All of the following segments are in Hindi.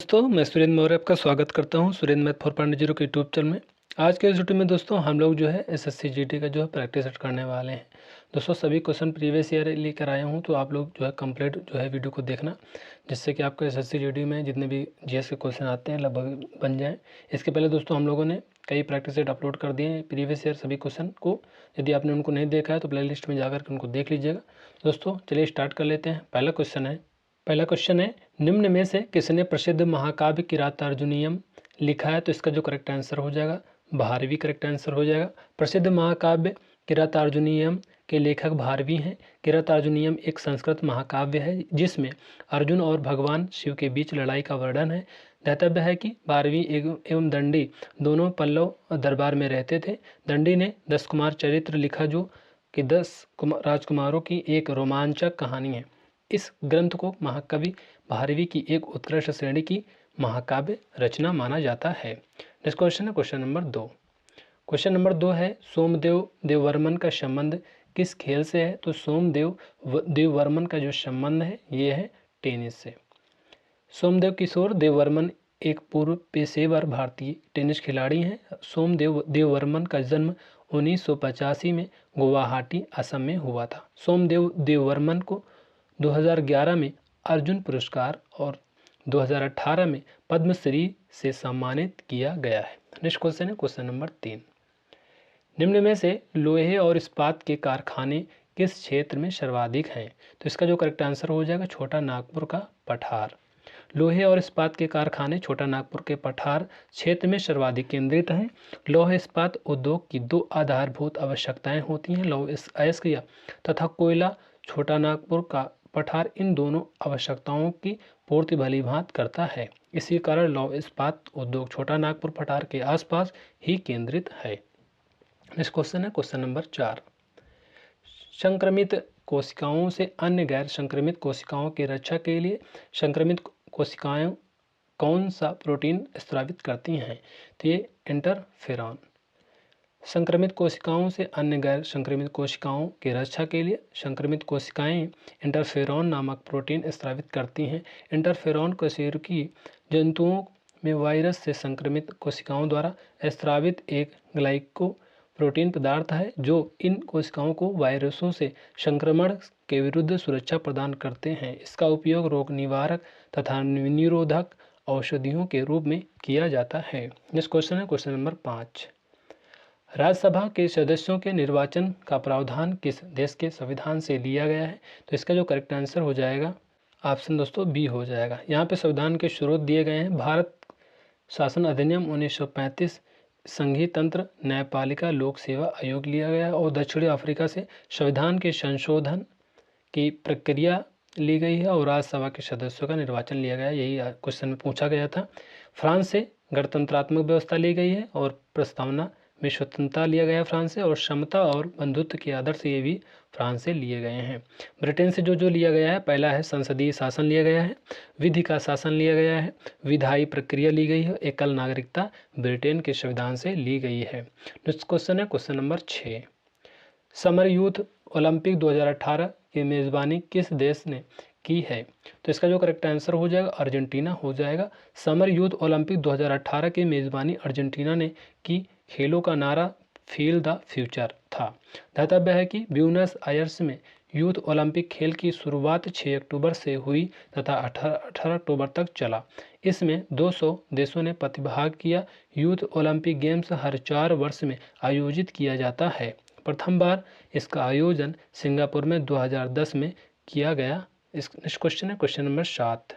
दोस्तों, मैं सुरेंद्र मौर्य आपका स्वागत करता हूं सुरेंद्र मैथ 4.0 के यूट्यूब चैनल में। आज के इस वीडियो में दोस्तों हम लोग जो है एसएससी जीडी का जो है प्रैक्टिस सेट करने वाले हैं। दोस्तों सभी क्वेश्चन प्रीवियस ईयर लेकर आया हूं, तो आप लोग जो है कंप्लीट जो है वीडियो को देखना, जिससे कि आपको एसएससी जीडी में जितने भी जीएस के क्वेश्चन आते हैं लगभग बन जाएँ। इसके पहले दोस्तों हम लोगों ने कई प्रैक्टिस सेट अपलोड कर दिए हैं प्रीवियस ईयर सभी क्वेश्चन को। यदि आपने उनको नहीं देखा है तो प्ले लिस्ट में जाकर के उनको देख लीजिएगा। दोस्तों चलिए स्टार्ट कर लेते हैं। पहला क्वेश्चन है, निम्न में से किसने प्रसिद्ध महाकाव्य किरातार्जुनीयम लिखा है? तो इसका जो करेक्ट आंसर हो जाएगा भारवी करेक्ट आंसर हो जाएगा। प्रसिद्ध महाकाव्य किरातार्जुनीयम के लेखक भारवी हैं। किरातार्जुनीयम एक संस्कृत महाकाव्य है जिसमें अर्जुन और भगवान शिव के बीच लड़ाई का वर्णन है। ध्यातव्य है कि भारवी एवं दंडी दोनों पल्लव दरबार में रहते थे। दंडी ने 10 कुमार चरित्र लिखा जो कि 10 राजकुमारों की एक रोमांचक कहानी है। इस ग्रंथ को महाकवि भारवी की एक उत्कृष्ट श्रेणी की महाकाव्य रचना माना जाता है। नेक्स्ट क्वेश्चन है क्वेश्चन नंबर 2। क्वेश्चन नंबर 2 है, सोमदेव देववर्मन का संबंध किस खेल से है? तो सोमदेव देववर्मन का जो संबंध है ये है टेनिस से। सोमदेव किशोर देववर्मन एक पूर्व पेशेवर भारतीय टेनिस खिलाड़ी हैं। सोमदेव देववर्मन का जन्म 1985 में गुवाहाटी असम में हुआ था। सोमदेव देववर्मन को 2011 में अर्जुन पुरस्कार और 2018 में पद्मश्री से सम्मानित किया गया है। नेक्स्ट क्वेश्चन है क्वेश्चन नंबर 3। निम्न में से लोहे और इस्पात के कारखाने किस क्षेत्र में सर्वाधिक हैं? तो इसका जो करेक्ट आंसर हो जाएगा छोटा नागपुर का पठार। लोहे और इस्पात के कारखाने छोटा नागपुर के पठार क्षेत्र में सर्वाधिक केंद्रित हैं। लौह इस्पात उद्योग की 2 आधारभूत आवश्यकताएं होती हैं, लौह अयस्क तथा कोयला। छोटा नागपुर का पठार इन दोनों आवश्यकताओं की पूर्ति भलीभांति करता है। इसी कारण लौह इस्पात उद्योग छोटा नागपुर पठार के आसपास ही केंद्रित है। नेक्स्ट क्वेश्चन है क्वेश्चन नंबर 4। संक्रमित कोशिकाओं से अन्य गैर संक्रमित कोशिकाओं की रक्षा के लिए संक्रमित कोशिकाएं कौन सा प्रोटीन स्रावित करती हैं? तो ये इंटरफेरॉन। संक्रमित कोशिकाओं से अन्य गैर संक्रमित कोशिकाओं की रक्षा के लिए संक्रमित कोशिकाएं इंटरफेरॉन नामक प्रोटीन स्रावित करती हैं। इंटरफेरॉन कशेरुकी जंतुओं में वायरस से संक्रमित कोशिकाओं द्वारा स्रावित एक ग्लाइको प्रोटीन पदार्थ है जो इन कोशिकाओं को वायरसों से संक्रमण के विरुद्ध सुरक्षा प्रदान करते हैं। इसका उपयोग रोग निवारक तथा निरोधक औषधियों के रूप में किया जाता है। नेक्स्ट क्वेश्चन है क्वेश्चन नंबर 5। राज्यसभा के सदस्यों के निर्वाचन का प्रावधान किस देश के संविधान से लिया गया है? तो इसका जो करेक्ट आंसर हो जाएगा ऑप्शन दोस्तों बी हो जाएगा। यहाँ पे संविधान के स्रोत दिए गए हैं, भारत शासन अधिनियम 1935, संघीय तंत्र न्यायपालिका लोक सेवा आयोग लिया गया और दक्षिणी अफ्रीका से संविधान के संशोधन की प्रक्रिया ली गई है और राज्यसभा के सदस्यों का निर्वाचन लिया गया। यही क्वेश्चन में पूछा गया था। फ्रांस से गणतंत्रात्मक व्यवस्था ली गई है और प्रस्तावना में स्वतंत्रता लिया गया फ्रांस से, और समता और बंधुत्व के आदर्श ये भी फ्रांस से लिए गए हैं। ब्रिटेन से जो लिया गया है, पहला है संसदीय शासन लिया गया है, विधि का शासन लिया गया है, विधायी प्रक्रिया ली गई है, एकल नागरिकता ब्रिटेन के संविधान से ली गई है। नेक्स्ट क्वेश्चन है question number 6। Summer youth Olympic 2018 की मेज़बानी किस देश ने की है? तो इसका जो करेक्ट आंसर हो जाएगा अर्जेंटीना हो जाएगा। समर यूथ ओलंपिक 2018 की मेज़बानी अर्जेंटीना ने की। खेलों का नारा फील द फ्यूचर था। ध्यातव्य है कि ब्यूनस आयर्स में यूथ ओलंपिक खेल की शुरुआत 6 अक्टूबर से हुई तथा 18 अक्टूबर तक चला। इसमें 200 देशों ने प्रतिभाग किया। यूथ ओलंपिक गेम्स हर 4 वर्ष में आयोजित किया जाता है। प्रथम बार इसका आयोजन सिंगापुर में 2010 में किया गया। इस क्वेश्चन है question number 7।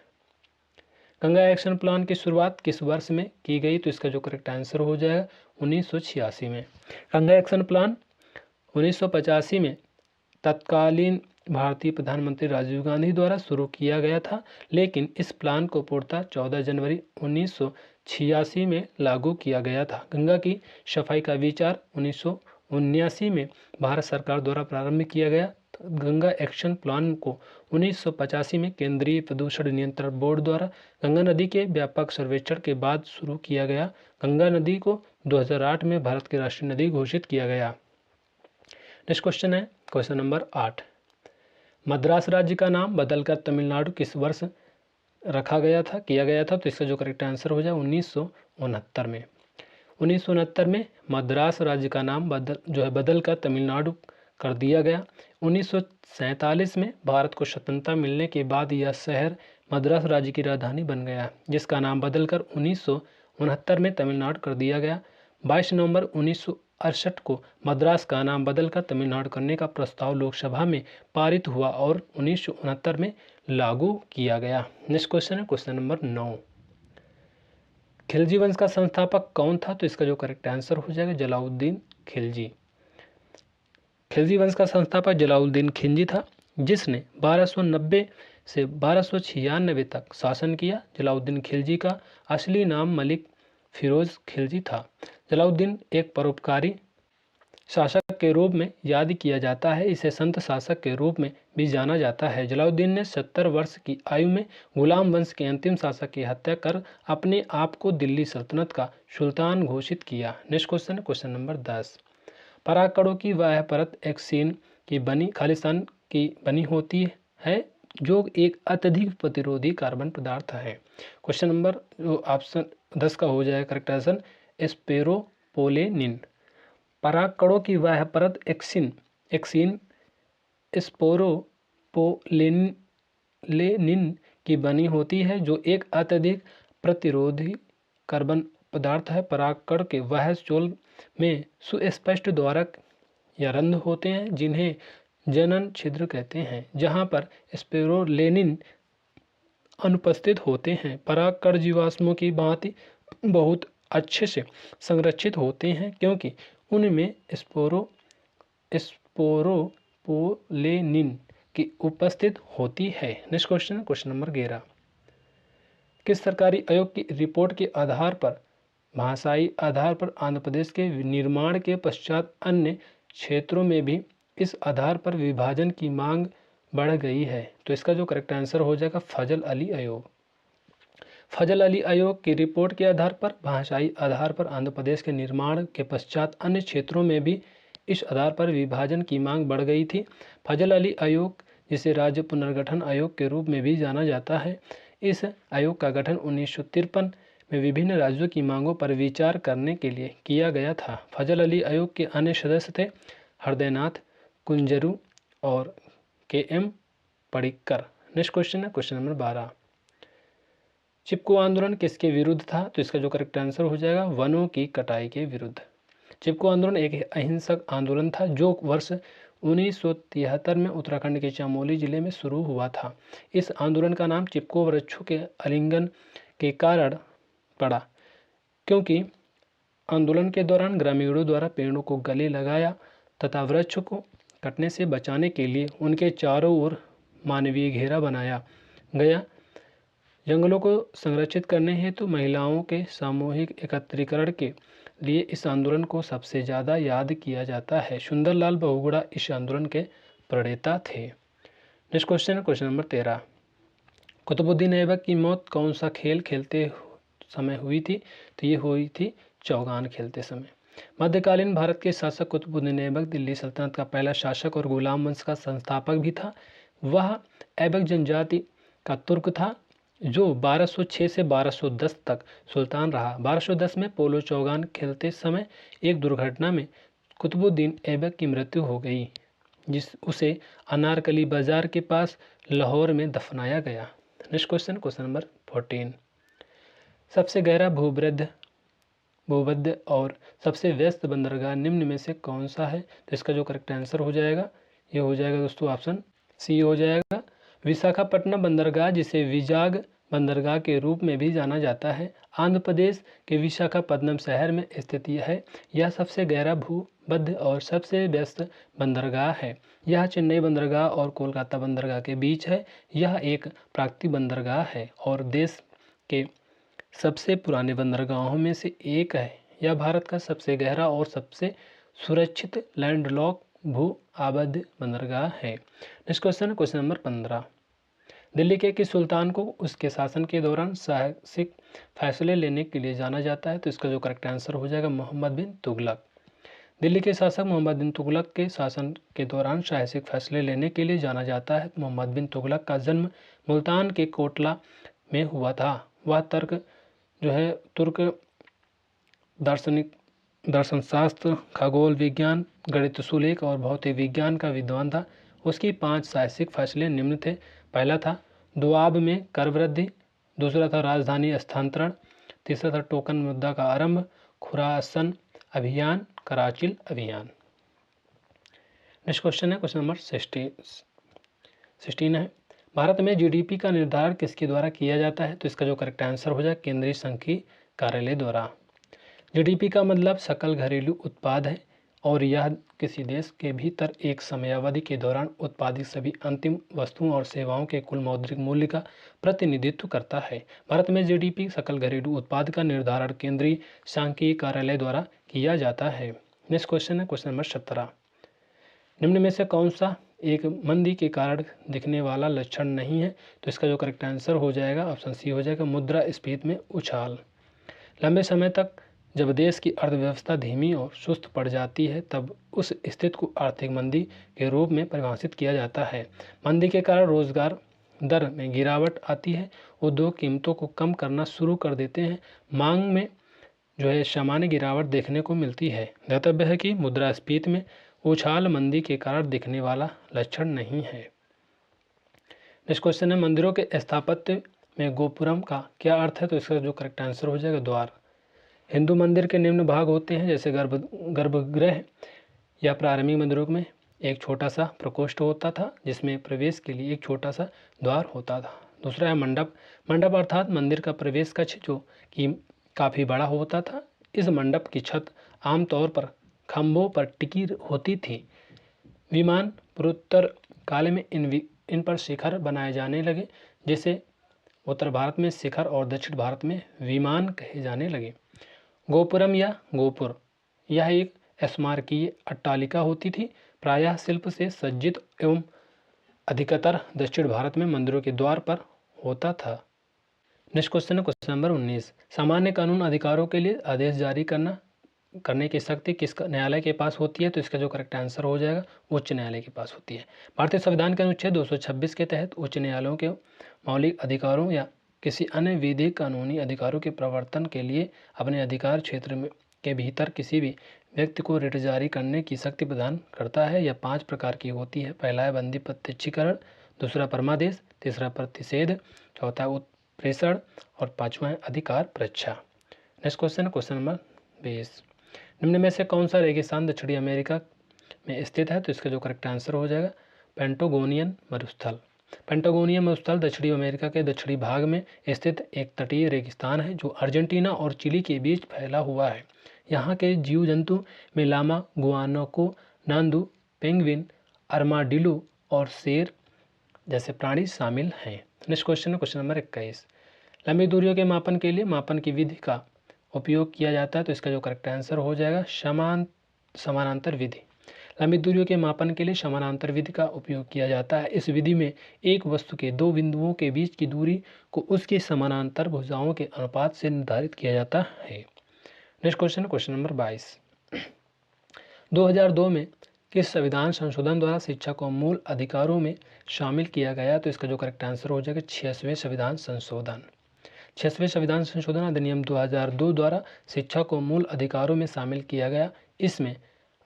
Ganga action plan की शुरुआत किस वर्ष में की गई? तो इसका जो करेक्ट आंसर हो जाएगा 1986 में। गंगा एक्शन प्लान 1985 में तत्कालीन भारतीय प्रधानमंत्री राजीव गांधी द्वारा शुरू किया गया था, लेकिन इस प्लान को पूर्णतः 14 जनवरी 1986 में लागू किया गया था। गंगा की सफाई का विचार 1979 में भारत सरकार द्वारा प्रारंभ किया गया। गंगा एक्शन प्लान को 1985 में केंद्रीय प्रदूषण नियंत्रण बोर्ड द्वारा गंगा नदी के व्यापक सर्वेक्षण के बाद शुरू किया गया। गंगा नदी को 2008 में भारत की राष्ट्रीय नदी घोषित किया गया। नेक्स्ट क्वेश्चन है क्वेश्चन नंबर 8। मद्रास राज्य का नाम बदलकर तमिलनाडु किस वर्ष रखा गया था, किया गया था। तो इसका जो करेक्ट आंसर हो जाए 1969 में। 1969 में मद्रास राज्य का नाम बदल कर तमिलनाडु कर दिया गया। 1947 में भारत को स्वतंत्रता मिलने के बाद यह शहर मद्रास राज्य की राजधानी बन गया, जिसका नाम बदलकर 1969 में तमिलनाडु कर दिया गया। 22 नवंबर 1968 को मद्रास का नाम बदलकर तमिलनाडु करने का प्रस्ताव लोकसभा में पारित हुआ और 1969 में लागू किया गया। नेक्स्ट क्वेश्चन है क्वेश्चन नंबर 9। खिलजी वंश का संस्थापक कौन था? तो इसका जो करेक्ट आंसर हो जाएगा जलालुद्दीन खिलजी। खिलजी वंश का संस्थापक जलालुद्दीन खिलजी था, जिसने 1290 से 1296 तक शासन किया। जलालुद्दीन खिलजी का असली नाम मलिक फिरोज खिलजी था। जलालुद्दीन एक परोपकारी शासक के रूप में याद किया जाता है। इसे संत शासक के रूप में भी जाना जाता है। जलालुद्दीन ने 70 वर्ष की आयु में गुलाम वंश के अंतिम शासक की हत्या कर अपने आप को दिल्ली सल्तनत का सुल्तान घोषित किया। नेक्स्ट क्वेश्चन है क्वेश्चन नंबर 10। परागकणों की वह परत एक सीन की बनी खालिस्तान की बनी होती है, जो एक अत्यधिक प्रतिरोधी कार्बन पदार्थ है। क्वेश्चन नंबर जो ऑप्शन 10 का हो जाएगा करेक्ट आंसर स्पेरोपोलेनिन। परागकणों की वह परत एक्सिन स्पोरोपोलेनिन की बनी होती है, जो एक अत्यधिक प्रतिरोधी कार्बन पदार्थ है। परागकण के वह चोल में सुस्पष्ट द्वारक या रंध्र होते हैं, जिन्हें जनन छिद्र कहते हैं, जहां पर स्पेरोलेनिन अनुपस्थित होते हैं। परागकण जीवाश्मों की भांति बहुत अच्छे से संरक्षित होते हैं, क्योंकि उनमें स्पोरोपोलेनिन की उपस्थित होती है। Next question question number 11। किस सरकारी आयोग की रिपोर्ट के आधार पर भाषाई आधार पर आंध्र प्रदेश के निर्माण के पश्चात अन्य क्षेत्रों में भी इस आधार पर विभाजन की मांग बढ़ गई है? तो इसका जो करेक्ट आंसर हो जाएगा फजल अली आयोग। फजल अली आयोग की रिपोर्ट के आधार पर भाषाई आधार पर आंध्र प्रदेश के निर्माण के पश्चात अन्य क्षेत्रों में भी इस आधार पर विभाजन की मांग बढ़ गई थी। फजल अली आयोग, जिसे राज्य पुनर्गठन आयोग के रूप में भी जाना जाता है, इस आयोग का गठन 1953 में विभिन्न राज्यों की मांगों पर विचार करने के लिए किया गया था। फजल अली आयोग के अन्य सदस्य थे हृदयनाथ कुंजरू और KM पडिक्कर। नेक्स्ट क्वेश्चन है क्वेश्चन नंबर 12। चिपको आंदोलन किसके विरुद्ध था? तो इसका जो करेक्ट आंसर हो जाएगा वनों की कटाई के विरुद्ध। चिपको आंदोलन एक अहिंसक आंदोलन था, जो वर्ष 1973 में उत्तराखंड के चमोली जिले में शुरू हुआ था। इस आंदोलन का नाम चिपको वृक्षों के आलिंगन के कारण पड़ा, क्योंकि आंदोलन के दौरान ग्रामीणों द्वारा पेड़ों को गले लगाया तथा वृक्ष को कटने से बचाने के लिए उनके चारों ओर मानवीय घेरा बनाया गया। जंगलों को संरक्षित करने हेतु महिलाओं के सामूहिक एकत्रीकरण के लिए इस आंदोलन को सबसे ज़्यादा याद किया जाता है। सुंदरलाल बहुगुणा इस आंदोलन के प्रणेता थे। नेक्स्ट क्वेश्चन है क्वेश्चन नंबर 13। कुतुबुद्दीन ऐबक की मौत कौन सा खेल खेलते समय हुई थी? तो ये हुई थी चौगान खेलते समय। मध्यकालीन भारत के शासक कुतुबुद्दीन ऐबक दिल्ली सल्तनत का पहला शासक और गुलाम वंश का संस्थापक भी था। वह ऐबक जनजाति का तुर्क था, जो 1206 से 1210 तक सुल्तान रहा। 1210 में पोलो चौगान खेलते समय एक दुर्घटना में कुतुबुद्दीन ऐबक की मृत्यु हो गई, उसे अनारकली बाजार के पास लाहौर में दफनाया गया। Next question question number 14। सबसे गहरा भूमध्य और सबसे व्यस्त बंदरगाह निम्न में से कौन सा है? तो इसका जो करेक्ट आंसर हो जाएगा ये हो जाएगा दोस्तों ऑप्शन सी हो जाएगा विशाखापट्टनम बंदरगाह, जिसे विजाग बंदरगाह के रूप में भी जाना जाता है, आंध्र प्रदेश के विशाखापट्टनम शहर में स्थित है। यह सबसे गहरा भूमध्य और सबसे व्यस्त बंदरगाह है। यह चेन्नई बंदरगाह और कोलकाता बंदरगाह के बीच है। यह एक प्राकृतिक बंदरगाह है और देश के सबसे पुराने बंदरगाहों में से एक है। यह भारत का सबसे गहरा और सबसे सुरक्षित लैंडलॉक भू आबद्ध बंदरगाह है। Next question question number 15। Delhi के किस सुल्तान को उसके शासन के दौरान साहसिक फैसले लेने के लिए जाना जाता है? तो इसका जो करेक्ट आंसर हो जाएगा मोहम्मद बिन तुगलक। दिल्ली के शासक मोहम्मद बिन तुगलक के शासन के दौरान साहसिक फैसले लेने के लिए जाना जाता है। मोहम्मद बिन तुगलक का जन्म मुल्तान के कोटला में हुआ था। वह तर्क जो है तुर्क दर्शनशास्त्र, खगोल विज्ञान, गणित सुलेख और भौतिक विज्ञान का विद्वान था। उसकी 5 साहसिक फैसले निम्न थे। पहला था दोआब में कर वृद्धि, दूसरा था राजधानी स्थानांतरण, तीसरा था टोकन मुद्दा का आरंभ, खुरासन अभियान, कराचिल अभियान। नेक्स्ट क्वेश्चन है क्वेश्चन नंबर 16 है, भारत में जीडीपी का निर्धारण किसके द्वारा किया जाता है? तो इसका जो करेक्ट आंसर हो जाए केंद्रीय सांख्यिकी कार्यालय द्वारा। जीडीपी का मतलब सकल घरेलू उत्पाद है और यह किसी देश के भीतर एक समयावधि के दौरान उत्पादित सभी अंतिम वस्तुओं और सेवाओं के कुल मौद्रिक मूल्य का प्रतिनिधित्व करता है। भारत में जीडीपी सकल घरेलू उत्पाद का निर्धारण केंद्रीय सांख्यिकी कार्यालय द्वारा किया जाता है। नेक्स्ट क्वेश्चन है क्वेश्चन नंबर 17, निम्न में से कौन सा एक मंदी के कारण दिखने वाला लक्षण नहीं है? तो इसका जो करेक्ट आंसर हो जाएगा ऑप्शन सी हो जाएगा मुद्रास्फीति में उछाल। लंबे समय तक जब देश की अर्थव्यवस्था धीमी और सुस्त पड़ जाती है तब उस स्थिति को आर्थिक मंदी के रूप में परिभाषित किया जाता है। मंदी के कारण रोजगार दर में गिरावट आती है, उद्योग कीमतों को कम करना शुरू कर देते हैं, मांग में जो है सामान्य गिरावट देखने को मिलती है। ध्यातव्य है कि मुद्रास्फीति में उछाल मंदी के कारण दिखने वाला लक्षण नहीं है। नेक्स्ट क्वेश्चन है मंदिरों के स्थापत्य में गोपुरम का क्या अर्थ है? तो इसका जो करेक्ट आंसर हो जाएगा द्वार। हिंदू मंदिर के निम्न भाग होते हैं जैसे गर्भगृह या प्रारंभिक मंदिरों में एक छोटा सा प्रकोष्ठ होता था जिसमें प्रवेश के लिए एक छोटा सा द्वार होता था। दूसरा है मंडप। मंडप अर्थात मंदिर का प्रवेश कक्ष जो कि काफ़ी बड़ा होता था। इस मंडप की छत आमतौर पर खंभों पर टिकी होती थी। विमान पूर्वोत्तर काल में इन पर शिखर बनाए जाने लगे, जिसे उत्तर भारत में शिखर और दक्षिण भारत में विमान कहे जाने लगे। गोपुरम या गोपुर यह एक स्मारकीय अट्टालिका होती थी, प्रायः शिल्प से सज्जित एवं अधिकतर दक्षिण भारत में मंदिरों के द्वार पर होता था। नेक्स्ट क्वेश्चन है क्वेश्चन नंबर 19, सामान्य कानून अधिकारों के लिए आदेश जारी करने की शक्ति किस न्यायालय के पास होती है? तो इसका जो करेक्ट आंसर हो जाएगा उच्च न्यायालय के पास होती है। भारतीय संविधान के अनुच्छेद 226 के तहत उच्च न्यायालयों के मौलिक अधिकारों या किसी अन्य विधिक कानूनी अधिकारों के प्रवर्तन के लिए अपने अधिकार क्षेत्र में के भीतर किसी भी व्यक्ति को रिट जारी करने की शक्ति प्रदान करता है। यह 5 प्रकार की होती है। पहला है बंदी प्रत्यक्षीकरण, दूसरा परमादेश, तीसरा प्रतिषेध, चौथा उत्प्रेषण और पांचवा है अधिकार परीक्षा। नेक्स्ट क्वेश्चन है क्वेश्चन नंबर 20, निम्न में से कौन सा रेगिस्तान दक्षिणी अमेरिका में स्थित है? तो इसका जो करेक्ट आंसर हो जाएगा पेंटागोनियन मरुस्थल। पेंटागोनियन मरुस्थल दक्षिणी अमेरिका के दक्षिणी भाग में स्थित एक तटीय रेगिस्तान है जो अर्जेंटीना और चिली के बीच फैला हुआ है। यहाँ के जीव जंतु में लामा, गुआनाको, नांदू, पेंगुइन, अरमाडिलो और शेर जैसे प्राणी शामिल हैं। नेक्स्ट क्वेश्चन है क्वेश्चन नंबर 21, लंबी दूरियों के मापन के लिए मापन की विधि का उपयोग किया जाता है। तो इसका जो करेक्ट आंसर हो जाएगा समानांतर विधि। लंबी दूरियों के मापन के लिए समानांतर विधि का उपयोग किया जाता है। इस विधि में एक वस्तु के 2 बिंदुओं के बीच की दूरी को उसकी समानांतर भुजाओं के अनुपात से निर्धारित किया जाता है। नेक्स्ट क्वेश्चन क्वेश्चन नंबर 22, 2002 में किस संविधान संशोधन द्वारा शिक्षा को मूल अधिकारों में शामिल किया गया? तो इसका जो करेक्ट आंसर हो जाएगा 66वें संविधान संशोधन। 66वें संविधान संशोधन अधिनियम 2002 द्वारा शिक्षा को मूल अधिकारों में शामिल किया गया। इसमें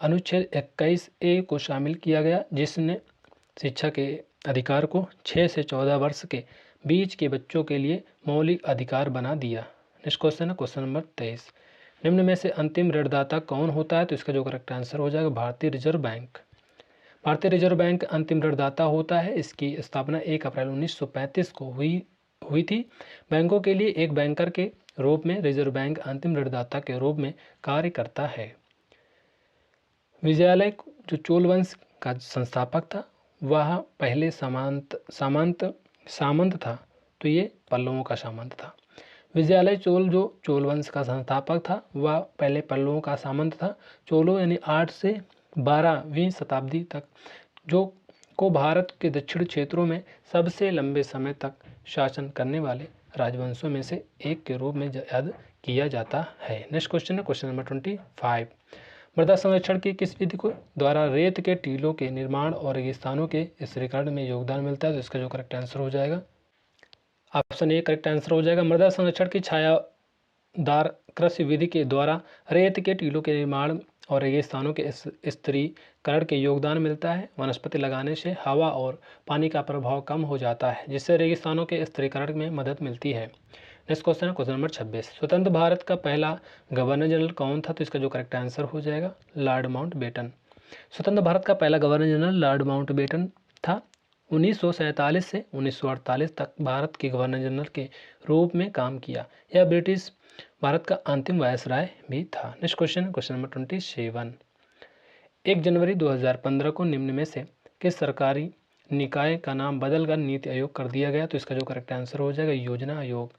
अनुच्छेद 21A को शामिल किया गया जिसने शिक्षा के अधिकार को 6 से 14 वर्ष के बीच के बच्चों के लिए मौलिक अधिकार बना दिया। नेक्स्ट क्वेश्चन है क्वेश्चन नंबर 23, निम्न में से अंतिम ऋणदाता कौन होता है? तो इसका जो करेक्ट आंसर हो जाएगा भारतीय रिजर्व बैंक। भारतीय रिजर्व बैंक अंतिम ऋणदाता होता है। इसकी स्थापना 1 अप्रैल 1935 को हुई थी। बैंकों के लिए एक बैंकर के रूप में रिजर्व बैंक अंतिम ऋणदाता के रूप में कार्य करता है। विजयालय जो चोल वंश का संस्थापक था वह पहले सामंत था, तो ये पल्लवों का सामंत था। विजयालय चोल जो चोल वंश का संस्थापक था वह पहले पल्लवों का सामंत था। चोलों यानी 8 से 12वीं शताब्दी तक जो को भारत के दक्षिण क्षेत्रों में सबसे लंबे समय तक शासन करने वाले राजवंशों में से एक के रूप में याद किया जाता है। नेक्स्ट क्वेश्चन है क्वेश्चन नंबर 25, मृदा संरक्षण की किस विधि को द्वारा रेत के टीलों के निर्माण और रेगिस्तानों के स्थिरीकरण में योगदान मिलता है? तो इसका जो करेक्ट आंसर हो जाएगा ऑप्शन ए करेक्ट आंसर हो जाएगा। मृदा संरक्षण की छायादार कृषि विधि के द्वारा रेत के टीलों के निर्माण और रेगिस्तानों के स्थिरीकरण के योगदान मिलता है। वनस्पति लगाने से हवा और पानी का प्रभाव कम हो जाता है, जिससे रेगिस्तानों के स्थिरीकरण में मदद मिलती है। नेक्स्ट क्वेश्चन है क्वेश्चन नंबर 26। स्वतंत्र भारत का पहला गवर्नर जनरल कौन था? तो इसका जो करेक्ट आंसर हो जाएगा लॉर्ड माउंटबेटन। स्वतंत्र भारत का पहला गवर्नर जनरल लॉर्ड माउंटबेटन था। 1947 से 1948 तक भारत के गवर्नर जनरल के रूप में काम किया। यह ब्रिटिश भारत का अंतिम वायसराय भी था। नेक्स्ट क्वेश्चन है क्वेश्चन नंबर 27। 1 जनवरी 2015 को निम्न में से किस सरकारी निकाय का नाम बदलकर नीति आयोग कर दिया गया? तो इसका जो करेक्ट आंसर हो जाएगा योजना आयोग।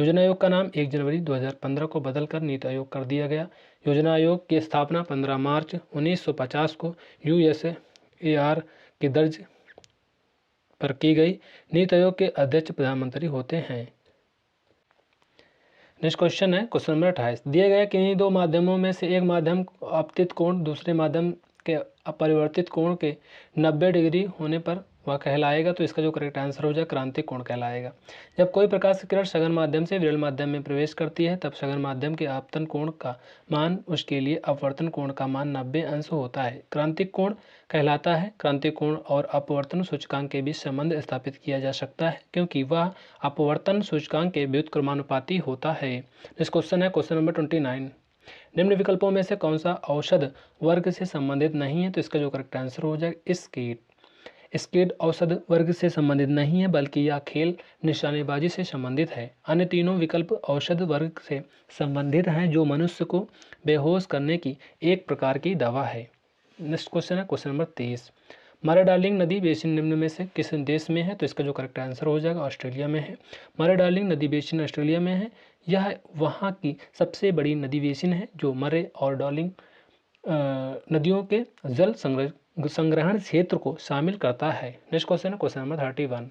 योजना आयोग का नाम 1 जनवरी 2015 को बदलकर नीति आयोग कर दिया गया। योजना आयोग की स्थापना 15 मार्च 1950 को USAR की दर्ज पर की गई। नीति आयोग के अध्यक्ष प्रधानमंत्री होते हैं। नेक्स्ट क्वेश्चन है क्वेश्चन नंबर 28। दिए गए किन्हीं दो माध्यमों में से एक माध्यम अपतित कोण दूसरे माध्यम के अपरिवर्तित कोण के 90 डिग्री होने पर वह कहलाएगा? तो इसका जो करेक्ट आंसर हो जाए क्रांतिक कोण कहलाएगा। जब कोई प्रकाश किरण सघन माध्यम से विरल माध्यम में प्रवेश करती है, तब सघन माध्यम के आपतन कोण का मान उसके लिए अपवर्तन कोण का मान 90 अंश होता है। क्रांतिक कोण कहलाता है। क्रांतिक कोण और अपवर्तन सूचकांक के बीच संबंध स्थापित किया जा सकता है, क्योंकि वह अपवर्तन सूचकांक के व्युत्क्रमानुपाती होता है। नेक्स्ट क्वेश्चन है क्वेश्चन नंबर 29। निम्न विकल्पों में से कौन सा औषध वर्ग से संबंधित नहीं है? तो इसका जो करेक्ट आंसर हो जाएगा स्कीड। स्कीड औषध वर्ग से संबंधित नहीं है, बल्कि यह खेल निशानेबाजी से संबंधित है। अन्य तीनों विकल्प औषध वर्ग से संबंधित हैं, जो मनुष्य को बेहोश करने की एक प्रकार की दवा है। नेक्स्ट क्वेश्चन है क्वेश्चन नंबर 30। मरे डार्लिंग नदी बेसिन निम्न में से किस देश में है? तो इसका जो करेक्ट आंसर हो जाएगा ऑस्ट्रेलिया में है। मरे डार्लिंग नदी बेसिन ऑस्ट्रेलिया में है। यह वहाँ की सबसे बड़ी नदी बेसिन है, जो मरे और डार्लिंग नदियों के जल संग्रहण क्षेत्र को शामिल करता है। नेक्स्ट क्वेश्चन है क्वेश्चन नंबर 31।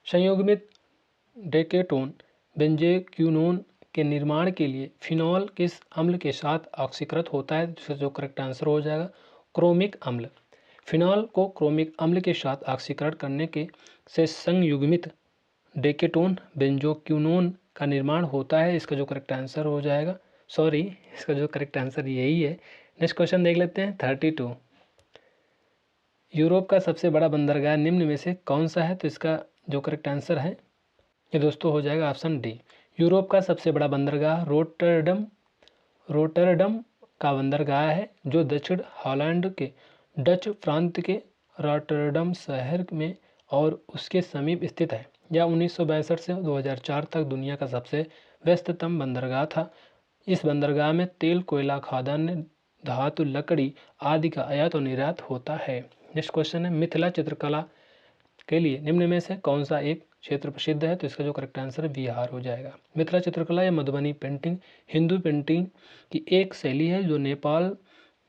संयुग्मित डेकेटोन बेंजोक्विनोन के निर्माण के लिए फिनॉल किस अम्ल के साथ ऑक्सीकृत होता है? जिसका जो करेक्ट आंसर हो जाएगा क्रोमिक अम्ल। फिनॉल को क्रोमिक अम्ल के साथ ऑक्सीकरण करने के से संयुग्मित डेकेटोन बेंजोक्विनोन का निर्माण होता है। इसका जो करेक्ट आंसर हो जाएगा इसका जो करेक्ट आंसर यही है। नेक्स्ट क्वेश्चन देख लेते हैं 32। यूरोप का सबसे बड़ा बंदरगाह निम्न में से कौन सा है? तो इसका जो करेक्ट आंसर है ये दोस्तों हो जाएगा ऑप्शन डी। यूरोप का सबसे बड़ा बंदरगाह रोटरडम का बंदरगाह है, जो दक्षिण हॉलैंड के डच प्रांत के रॉटरडम शहर में और उसके समीप स्थित है। यह 1962 से 2004 तक दुनिया का सबसे व्यस्ततम बंदरगाह था। इस बंदरगाह में तेल, कोयला, खाद्यान्न, धातु, लकड़ी आदि का आयात और निर्यात होता है। नेक्स्ट क्वेश्चन है मिथिला चित्रकला के लिए निम्न में से कौन सा एक क्षेत्र प्रसिद्ध है? तो इसका जो करेक्ट आंसर है बिहार हो जाएगा। मिथिला चित्रकला या मधुबनी पेंटिंग हिंदू पेंटिंग की एक शैली है, जो नेपाल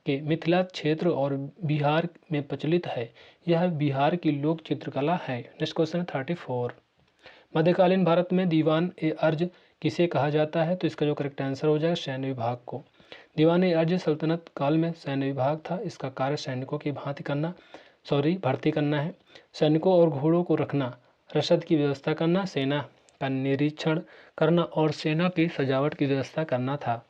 के मिथिला क्षेत्र और बिहार में प्रचलित है। यह बिहार की लोक चित्रकला है। नेक्स्ट क्वेश्चन है 34। मध्यकालीन भारत में दीवान ए अर्ज किसे कहा जाता है? तो इसका जो करेक्ट आंसर हो जाएगा सैन्य विभाग को। दीवान ए अर्ज सल्तनत काल में सैन्य विभाग था। इसका कार्य सैनिकों की भर्ती करना है, सैनिकों और घोड़ों को रखना, रसद की व्यवस्था करना, सेना का निरीक्षण करना और सेना की सजावट की व्यवस्था करना था।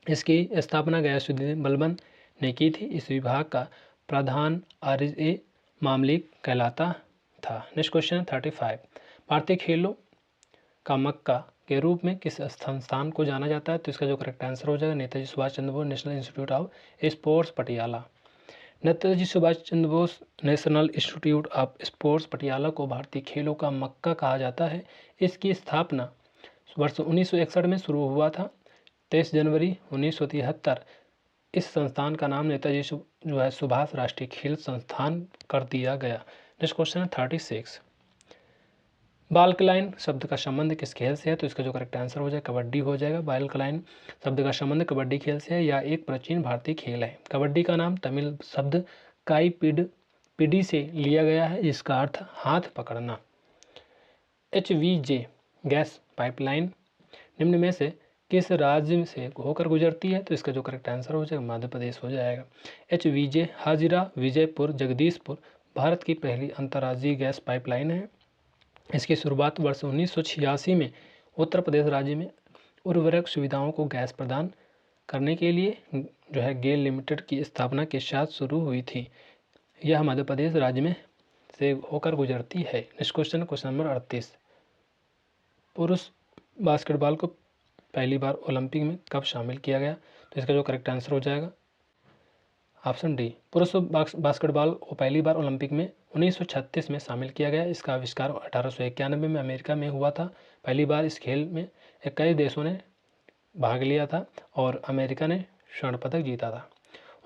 इसकी स्थापना गयासुद्दीन बलबन ने की थी। इस विभाग का प्रधान RA मामलिक कहलाता था। Next question 35। भारतीय खेलों का मक्का के रूप में किस संस्थान को जाना जाता है? तो इसका जो करेक्ट आंसर हो जाएगा Netaji Subhash Chandra Bose national institute of sports Patiala. Netaji Subhash Chandra Bose national institute of sports Patiala को भारतीय खेलों का मक्का कहा जाता है। इसकी स्थापना वर्ष 1961 में शुरू हुआ था। 23 जनवरी 1973 इस संस्थान का नाम नेताजी सुभाष राष्ट्रीय खेल संस्थान कर दिया गया। नेक्स्ट क्वेश्चन है 36। बाल्कलाइन शब्द का संबंध किस खेल से है? तो इसका जो करेक्ट आंसर हो जाएगा कबड्डी हो जाएगा। बाल्कलाइन शब्द का संबंध कबड्डी खेल से है। यह एक प्राचीन भारतीय खेल है। कबड्डी का नाम तमिल शब्द पिडी से लिया गया है, जिसका अर्थ हाथ पकड़ना। HVJ गैस पाइपलाइन निम्न में से किस राज्य से होकर गुजरती है? तो इसका जो करेक्ट आंसर हो जाएगा मध्य प्रदेश हो जाएगा। HVJ हाजिरा विजयपुर जगदीशपुर भारत की पहली अंतर्राज्यीय गैस पाइपलाइन है। इसकी शुरुआत वर्ष 1986 में उत्तर प्रदेश राज्य में उर्वरक सुविधाओं को गैस प्रदान करने के लिए जो है गेल लिमिटेड की स्थापना के साथ शुरू हुई थी। यह मध्य प्रदेश राज्य में से होकर गुजरती है। Next question number 38। पुरुष बास्केटबॉल को पहली बार ओलंपिक में कब शामिल किया गया? तो इसका जो करेक्ट आंसर हो जाएगा ऑप्शन डी। पुरुष बास्केटबॉल को पहली बार ओलंपिक में 1936 में शामिल किया गया। इसका आविष्कार 1891 में अमेरिका में हुआ था। पहली बार इस खेल में 21 देशों ने भाग लिया था और अमेरिका ने स्वर्ण पदक जीता था।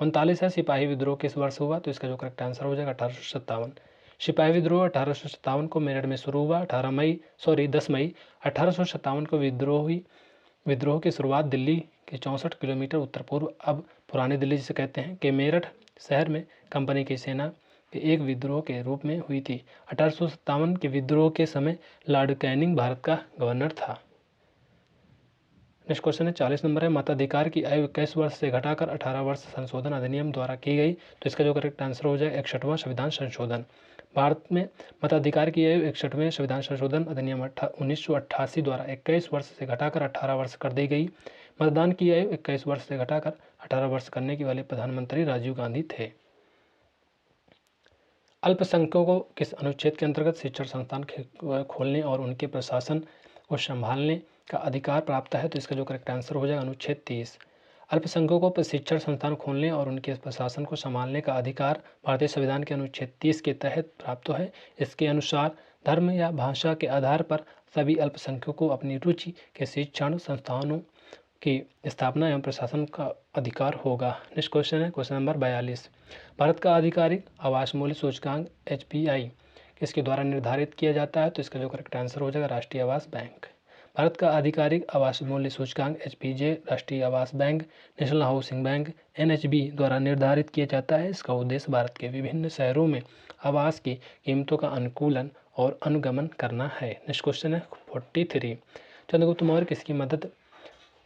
39 है सिपाही विद्रोह किस वर्ष हुआ? तो इसका जो करेक्ट आंसर हो जाएगा 1857। सिपाही विद्रोह 1857 को मेरठ में शुरू हुआ। 10 मई 1857 को विद्रोह की शुरुआत दिल्ली के 64 किलोमीटर उत्तर पूर्व, अब पुरानी दिल्ली जिसे कहते हैं, के मेरठ शहर में कंपनी की सेना के एक विद्रोह के रूप में हुई थी। 1857 के विद्रोह के समय लॉर्ड कैनिंग भारत का गवर्नर था। नेक्स्ट क्वेश्चन है 40 नंबर है। मताधिकार की आयु 21 वर्ष से घटाकर 18 वर्ष संशोधन अधिनियम द्वारा की गई। तो इसका जो करेक्ट आंसर हो जाए 61वां संविधान संशोधन। भारत में मताधिकार की आयु 61वें संविधान संशोधन अधिनियम 1988 द्वारा 21 वर्ष से घटाकर 18 वर्ष कर दी गई। मतदान की आयु 21 वर्ष से घटाकर 18 वर्ष करने के वाले प्रधानमंत्री राजीव गांधी थे। अल्पसंख्यकों को किस अनुच्छेद के अंतर्गत शिक्षण संस्थान खोलने और उनके प्रशासन को संभालने का अधिकार प्राप्त है? तो इसका जो करेक्ट आंसर हो जाएगा अनुच्छेद 30। अल्पसंख्यकों को शिक्षण संस्थान खोलने और उनके प्रशासन को संभालने का अधिकार भारतीय संविधान के अनुच्छेद 30 के तहत प्राप्त है। इसके अनुसार धर्म या भाषा के आधार पर सभी अल्पसंख्यकों को अपनी रुचि के शिक्षण संस्थानों की स्थापना एवं प्रशासन का अधिकार होगा। नेक्स्ट क्वेश्चन है क्वेश्चन नंबर 42। भारत का आधिकारिक आवास मूल्य सूचकांक HPI किसके द्वारा निर्धारित किया जाता है? तो इसका जो करेक्ट आंसर हो जाएगा राष्ट्रीय आवास बैंक। भारत का आधिकारिक आवास मूल्य सूचकांक HPJ राष्ट्रीय आवास bank, national housing bank NHB द्वारा निर्धारित किया जाता है। इसका उद्देश्य भारत के विभिन्न शहरों में आवास की कीमतों का अनुकूलन और अनुगमन करना है। नेक्स्ट क्वेश्चन है 43। चंद्रगुप्त मौर्य किसकी मदद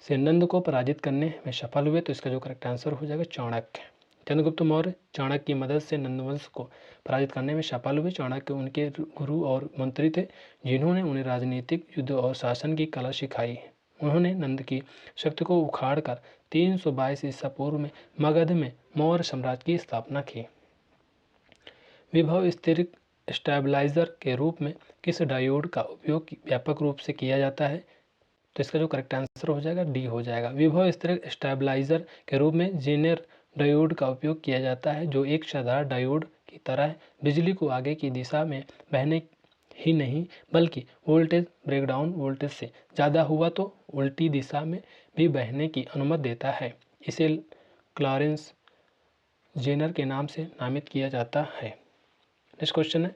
से नंद को पराजित करने में सफल हुए? तो इसका जो करेक्ट आंसर हो जाएगा चाणक्य। चंद्रगुप्त मौर्य चाणक्य की मदद से नंदवंश को पराजित करने में सफल हुए। चाणक्य उनके गुरु और मंत्री थे जिन्होंने उन्हें राजनीतिक युद्ध और शासन की कला सिखाई। उन्होंने नंद की शक्ति को उखाड़कर 322 ईसा पूर्व में मगध में मौर्य साम्राज्य की स्थापना की। विभव स्थिर स्टेबलाइजर के रूप में किस डायोड का उपयोग व्यापक रूप से किया जाता है? तो इसका जो करेक्ट आंसर हो जाएगा डी हो जाएगा। विभव स्थिर स्टेबलाइजर के रूप में जेनर डायोड का उपयोग किया जाता है, जो एक साधारण डायोड की तरह बिजली को आगे की दिशा में बहने ही नहीं बल्कि वोल्टेज ब्रेकडाउन वोल्टेज से ज़्यादा हुआ तो उल्टी दिशा में भी बहने की अनुमति देता है। इसे क्लॉरेंस जेनर के नाम से नामित किया जाता है। नेक्स्ट क्वेश्चन है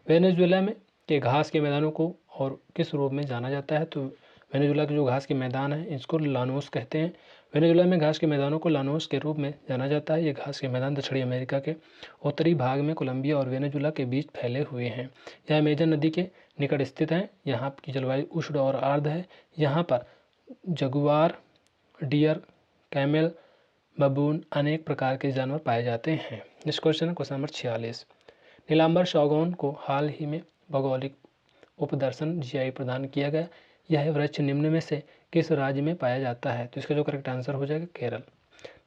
वेनेजुएला में के घास के मैदानों को और किस रूप में जाना जाता है? तो वेनेजुएला के जो घास के मैदान हैं इसको लानोस कहते हैं। वेनेजुएला में घास के मैदानों को लानोस के रूप में जाना जाता है। ये घास के मैदान दक्षिणी अमेरिका के उत्तरी भाग में कोलंबिया और वेनेजुएला के बीच फैले हुए हैं। यह अमेजन नदी के निकट स्थित है। यहाँ की जलवायु उष्ण और आर्द्र है। यहाँ पर जगुआर, डियर, कैमल, बबून अनेक प्रकार के जानवर पाए जाते हैं। नेक्स्ट क्वेश्चन है क्वेश्चन नंबर 46। नीलांबर सागौन को हाल ही में भौगोलिक उपदर्शन GI प्रदान किया गया। यह वृक्ष निम्न में से किस राज्य में पाया जाता है? तो इसका जो करेक्ट आंसर हो जाएगा केरल।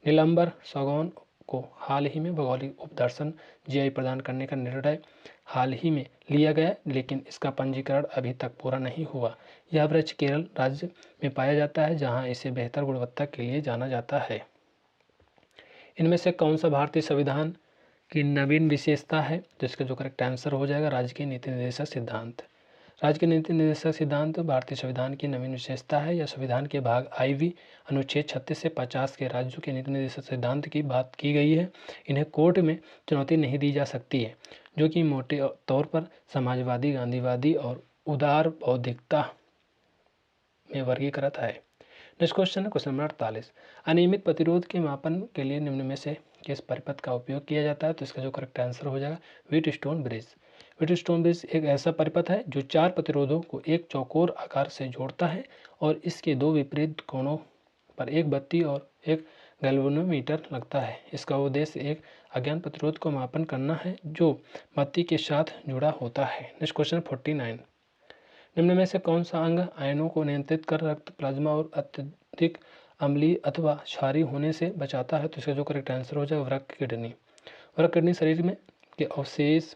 नीलांबर सागौन को हाल ही में भौगोलिक उपदर्शन GI प्रदान करने का निर्णय हाल ही में लिया गया, लेकिन इसका पंजीकरण अभी तक पूरा नहीं हुआ। यह वृक्ष केरल राज्य में पाया जाता है, जहाँ इसे बेहतर गुणवत्ता के लिए जाना जाता है। इनमें से कौन सा भारतीय संविधान की नवीन विशेषता है? तो इसका जो करेक्ट आंसर हो जाएगा राजकीय नीति निर्देशक सिद्धांत। राजकीय नीति निर्देशक सिद्धांत भारतीय संविधान की नवीन विशेषता है। यह संविधान के भाग IV अनुच्छेद 36 से 50 के राज्यों के नीति निर्देशक सिद्धांत की बात की गई है। इन्हें कोर्ट में चुनौती नहीं दी जा सकती है, जो कि मोटे तौर पर समाजवादी, गांधीवादी और उदार बौद्धिकता में वर्गीकृत है। नेक्स्ट क्वेश्चन है क्वेश्चन नंबर 48। अनियमित प्रतिरोध के मापन के लिए निम्न में से किस परिपथ का उपयोग किया जाता है? तो इसका जो करेक्ट आंसर हो जाएगा व्हीटस्टोन ब्रिज। व्हीटस्टोन ब्रिज एक ऐसा परिपथ है जो 4 प्रतिरोधों को एक चौकोर आकार से जोड़ता है और इसके 2 विपरीत कोणों पर एक बत्ती और एक गैल्वेनोमीटर लगता है। इसका उद्देश्य एक अज्ञात प्रतिरोध को मापन करना है जो बत्ती के साथ जुड़ा होता है। Next question 49। निम्न में से कौन सा अंग आयनों को नियंत्रित कर रक्त प्लाज्मा और अत्यधिक अम्लीय अथवा क्षारीय होने से बचाता है? तो इसका जो करेक्ट आंसर हो जाएगा वृक्क किडनी। वृक्क किडनी शरीर में के अवशेष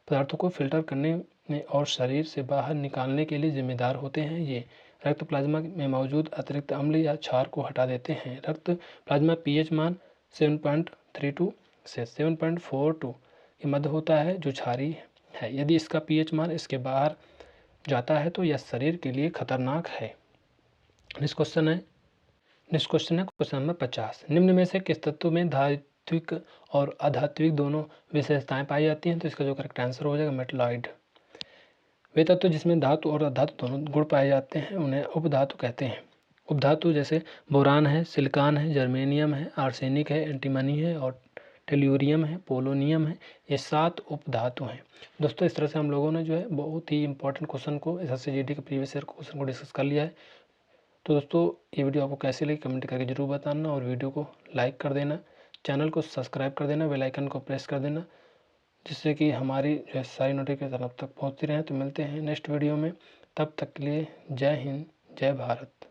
पदार्थों को फिल्टर करने में और शरीर से बाहर निकालने के लिए जिम्मेदार होते हैं। ये रक्त प्लाज्मा में मौजूद अतिरिक्त अम्ल या क्षार को हटा देते हैं। रक्त प्लाज्मा पीएच मान 7.32 से 7.42 के मध्य होता है, जो क्षारीय है। यदि इसका पीएच मान इसके बाहर जाता है तो यह शरीर के लिए खतरनाक है। नेक्स्ट क्वेश्चन है क्वेश्चन नंबर 50। निम्न में से किस तत्व में धात्विक और अधात्विक दोनों विशेषताएं पाई जाती हैं? तो इसका जो करेक्ट आंसर हो जाएगा मेटलॉइड। वे तत्व जिसमें धातु और अधातु दोनों गुण पाए जाते हैं उन्हें उपधातु कहते हैं। उपधातु जैसे बोरान है, सिलिकॉन है, जर्मेनियम है, आर्सेनिक है, एंटीमनी है और टेल्यूरियम है, पोलोनियम है। ये 7 उपधातु हैं। दोस्तों इस तरह से हम लोगों ने जो है बहुत ही इंपॉर्टेंट क्वेश्चन को एसएससी जीडी के प्रीवियस ईयर क्वेश्चन को डिस्कस कर लिया है। तो दोस्तों ये वीडियो आपको कैसी लगी कमेंट करके जरूर बताना और वीडियो को लाइक कर देना, चैनल को सब्सक्राइब कर देना, बेल आइकन को प्रेस कर देना, जिससे कि हमारी जो है सारी नोटिफिकेशन आप तक पहुँचती रहें। तो मिलते हैं नेक्स्ट वीडियो में, तब तक के लिए जय हिंद, जय भारत।